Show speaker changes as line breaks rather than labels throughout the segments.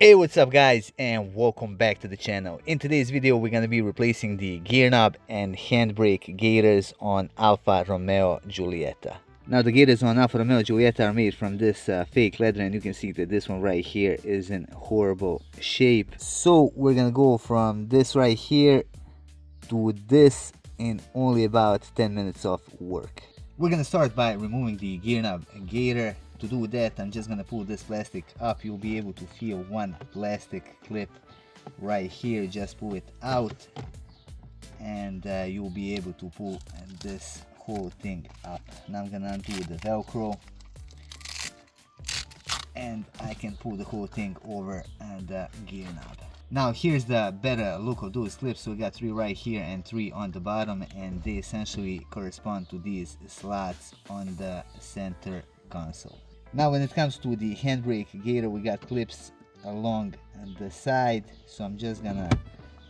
Hey, what's up guys, and welcome back to the channel. In today's video we're going to be replacing the gear knob and handbrake gators on Alfa Romeo Giulietta. Now the gators on Alfa Romeo Giulietta are made from this fake leather, and you can see that this one right here is in horrible shape. So we're going to go from this right here to this in only about 10 minutes of work. We're going to start by removing the gear knob and gator. To do that, I'm just gonna pull this plastic up. You'll be able to feel one plastic clip right here. Just pull it out and you'll be able to pull this whole thing up. Now I'm gonna undo the Velcro and I can pull the whole thing over the gear knob. Now here's the better look of those clips. So we got 3 right here and 3 on the bottom, and they essentially correspond to these slots on the center console. Now when it comes to the handbrake gator, we got clips along the side, so I'm just gonna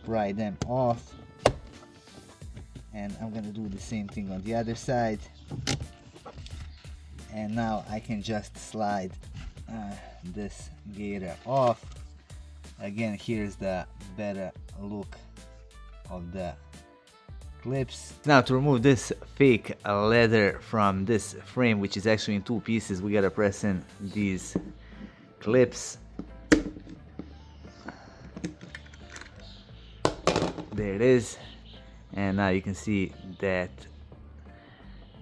pry them off, and I'm gonna do the same thing on the other side. And now I can just slide this gator off. Again, here's the better look of the clips. Now to remove this fake leather from this frame, which is actually in 2 pieces, we gotta press in these clips. There it is, and now you can see that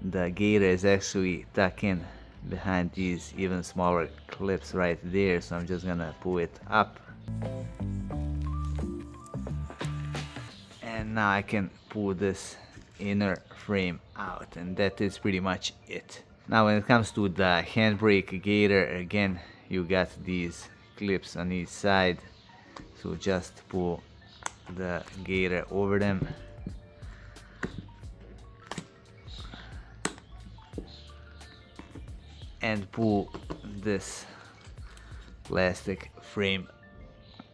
the gator is actually tucked in behind these even smaller clips right there. So I'm just gonna pull it up, and now I can pull this inner frame out, and that is pretty much it. Now when it comes to the handbrake gator, again you got these clips on each side, so just pull the gator over them and pull this plastic frame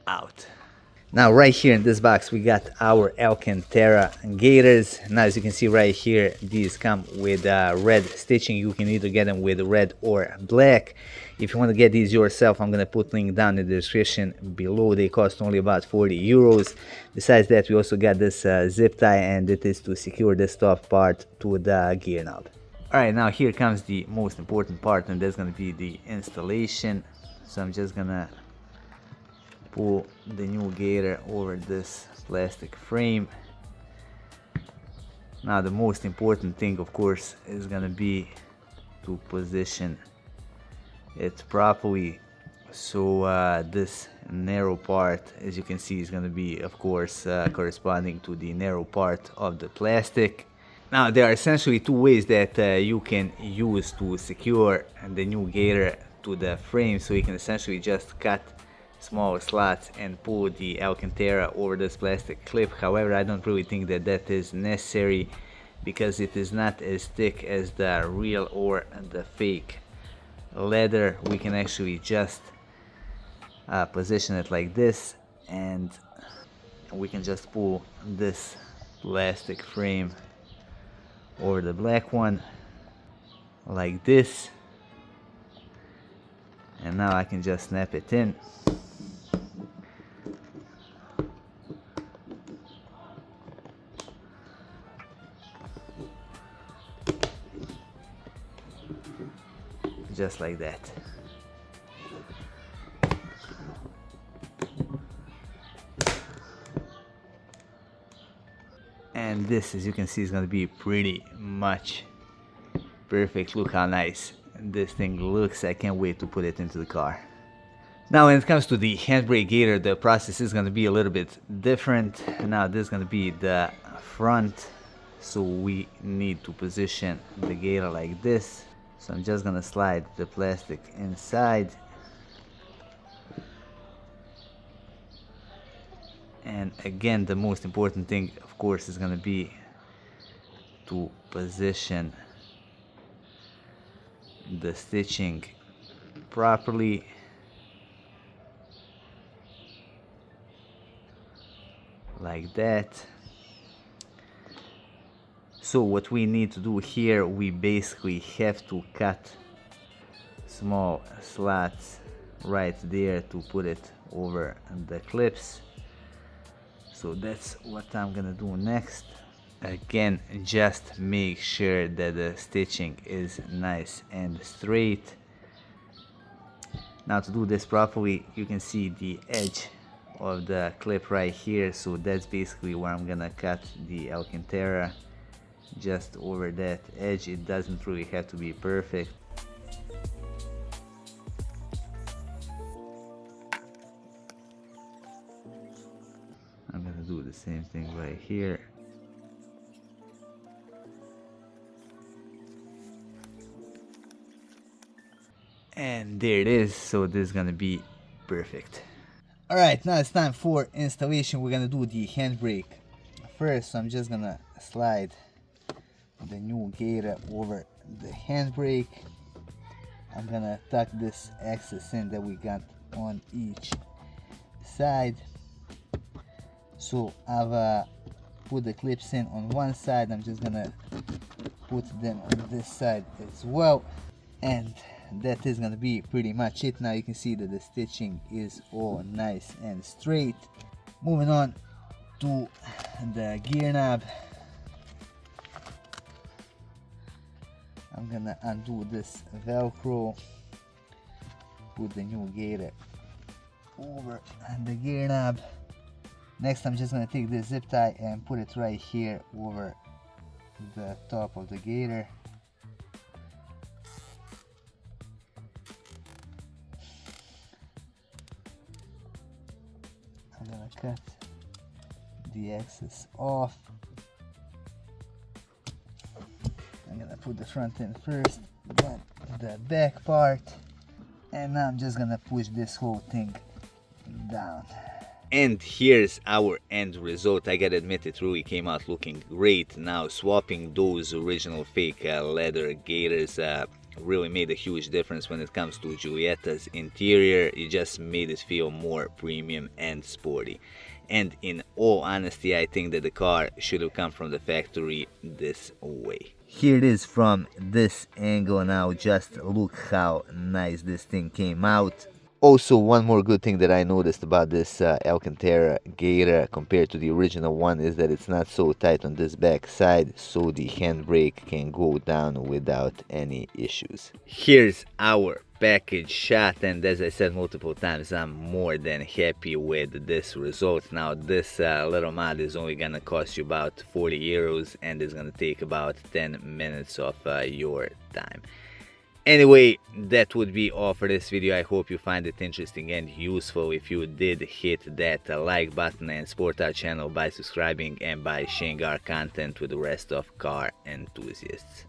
out. Now right here in this box we got our Alcantara Gaiters. Now as you can see right here, these come with red stitching. You can either get them with red or black. If you want to get these yourself, I'm gonna put link down in the description below. They cost only about 40 euros. Besides that, we also got this zip tie, and it is to secure this top part to the gear knob. Alright, now here comes the most important part, and that's gonna be the installation. So I'm just gonna pull the new gator over this plastic frame. Now the most important thing, of course, is gonna be to position it properly. So this narrow part, as you can see, is gonna be, of course, corresponding to the narrow part of the plastic. Now there are essentially 2 ways that you can use to secure the new gator to the frame. So you can essentially just cut small slots and pull the Alcantara over this plastic clip. However, I don't really think that that is necessary, because it is not as thick as the real or the fake leather. We can actually just position it like this, and we can just pull this plastic frame over the black one like this, and now I can just snap it in. Just like that. And this, as you can see, is going to be pretty much perfect. Look how nice this thing looks. I can't wait to put it into the car. Now when it comes to the handbrake gator, the process is going to be a little bit different. Now this is going to be the front, so we need to position the gator like this. So I'm just gonna slide the plastic inside, and again the most important thing, of course, is gonna be to position the stitching properly. Like that. So what we need to do here, we basically have to cut small slots right there to put it over the clips. So that's what I'm gonna do next. Again, just make sure that the stitching is nice and straight. Now to do this properly, you can see the edge of the clip right here, so that's basically where I'm gonna cut the Alcantara, just over that edge. It doesn't really have to be perfect. I'm gonna do the same thing right here. And there it is. So this is gonna be perfect. Alright, now it's time for installation. We're gonna do the handbrake. First, I'm just gonna slide the new gator over the handbrake. I'm gonna tuck this excess in that we got on each side. So I've put the clips in on one side. I'm just gonna put them on this side as well, and that is gonna be pretty much it. Now you can see that the stitching is all nice and straight. Moving on to the gear knob. I'm gonna undo this velcro, put the new gator over the gear knob. Next, I'm just gonna take this zip tie and put it right here over the top of the gator. I'm gonna cut the excess off. I'm gonna put the front in first, then the back part, and now I'm just gonna push this whole thing down. And here's our end result. I gotta admit, it really came out looking great. Now swapping those original fake leather gators really made a huge difference when it comes to Giulietta's interior. It just made it feel more premium and sporty. And in all honesty, I think that the car should have come from the factory this way. Here it is from this angle. Now just look how nice this thing came out. Also, one more good thing that I noticed about this Alcantara Gator compared to the original one is that it's not so tight on this back side, so the handbrake can go down without any issues. Here's our package shot, and as I said multiple times, I'm more than happy with this result. Now this little mod is only gonna cost you about 40 euros, and it's gonna take about 10 minutes of your time. Anyway, that would be all for this video. I hope you find it interesting and useful. If you did, hit that like button and support our channel by subscribing and by sharing our content with the rest of car enthusiasts.